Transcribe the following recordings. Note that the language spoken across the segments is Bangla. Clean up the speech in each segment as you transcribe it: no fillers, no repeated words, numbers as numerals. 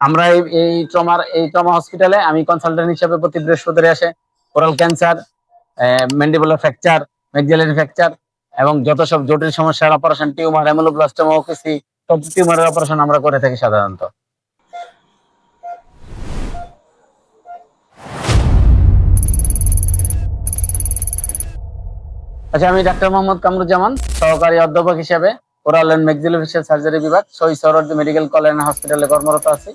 আমরা এই ট্রমা হসপিটালে আমি কনসালটেন্ট হিসেবে প্রতি বৃহস্পতিবার আসে oral cancer, mandibular fracture, maxillary fracture এবং যত সব জটিল সমস্যার অপারেশন, টিউমার, অ্যামুলোব্লাস্টোমা, ওকেসি, সব টিউমারের অপারেশন আমরা করে থাকি সাধারণত। আচ্ছা, আমি ডাক্তার মোহাম্মদ কামরুজ্জামান, সহকারী অধ্যাপক হিসেবে ওরাল এন্ড ম্যাক্সিলোফেশিয়াল সার্জারি বিভাগ, Shaheed Suhrawardy medical college and হসপিটালে কর্মরত আছি।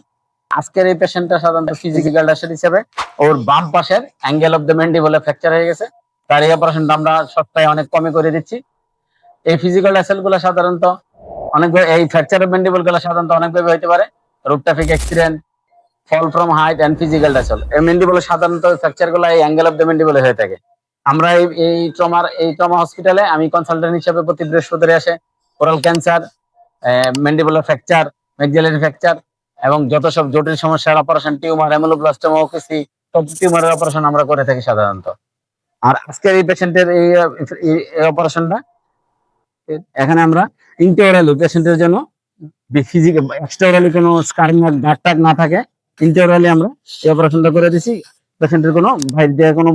আজকের এই পেশেন্টটা সাধারণত ফিজিক্যাল ডাক্তার হিসেবে ওর বাম পাশের অ্যাঙ্গেল অফ দ্য ম্যান্ডিবলে ফ্র্যাকচার হয়ে গেছে। তার এই অপারেশনটা আমরা সপ্তাহে অনেক কমে করে দিচ্ছি। এই ফিজিক্যাল ডাসেল গুলো সাধারণত এই ফ্র্যাকচার অফ ম্যান্ডিবল গুলো সাধারণত অনেকভাবে হতে পারে। Road traffic accident, fall from height and physical tussle. এই ম্যান্ডিবলে সাধারণত ফ্র্যাকচার গুলো এই অ্যাঙ্গেল অফ দ্য ম্যান্ডিবলে হয়ে থাকে। আমরা এই ট্রমা হসপিটালে আমি কনসালটেন্ট হিসেবে প্রতি বৃহস্পতিবার আসে oral cancer, mandibular fracture, maxillary fracture এবং যত সব জটিল সমস্যার অপারেশন, টিউমার, অ্যামুলোব্লাস্টোমা, ওকেসি, সব টিউমারের অপারেশন আমরা করে থাকি সাধারণত। আর আজকের এই পেশেন্টের এই অপারেশনটা এখানে আমরা ইন্টারোরালি পেশেন্টের জন্য ফিজিক্যাল এক্সট্রাওরালি কোনো স্কারিং দাগ টাগ না থাকে, ইন্টারোরালি আমরা এই অপারেশনটা করে দিছি। পেশেন্টের কোনো বাইরে দিয়ে কোনো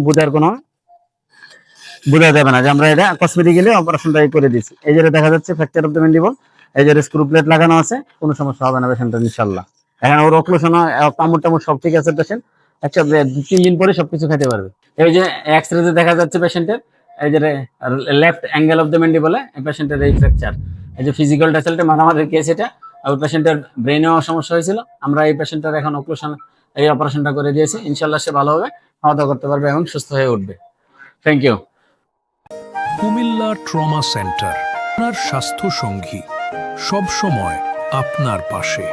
বোঝা যাবে না যে আমরা এটা কসমেটিক্যালি অপারেশনটা করে দিয়েছি। এই যে দেখা যাচ্ছে ফ্র্যাকচার অফ দ্য ম্যান্ডিবল, এই যে স্ক্রু প্লেট লাগানো আছে, কোনো সমস্যা হবে না পেশেন্টের ইনশাআল্লাহ। এখানে ওর অক্লুশন, কামড় টামড় সব ঠিক আছে পেশেন্ট, একটা 3 দিন পরে সবকিছু খেতে পারবে। এই যে এক্সরেতে দেখা যাচ্ছে পেশেন্টের এই যে লেফট অ্যাঙ্গেল অফ দ্য ম্যান্ডিবলে এই পেশেন্টের এই ফ্র্যাকচার। এই যে ফিজিক্যাল ডাসেলটা মারামারি কেস, এটা ওই পেশেন্টের ব্রেনেও সমস্যা হয়েছিল। আমরা এই পেশেন্টের এখন অক্লুশন এই অপারেশনটা করে দিয়েছি। ইনশাআল্লাহ সে ভালো হবে, খাওয়া দাওয়া করতে পারবে এবং সুস্থ হয়ে উঠবে। Thank you. Comilla trauma centre, আপনার স্বাস্থ্য সঙ্গী, সব সময় আপনার পাশে।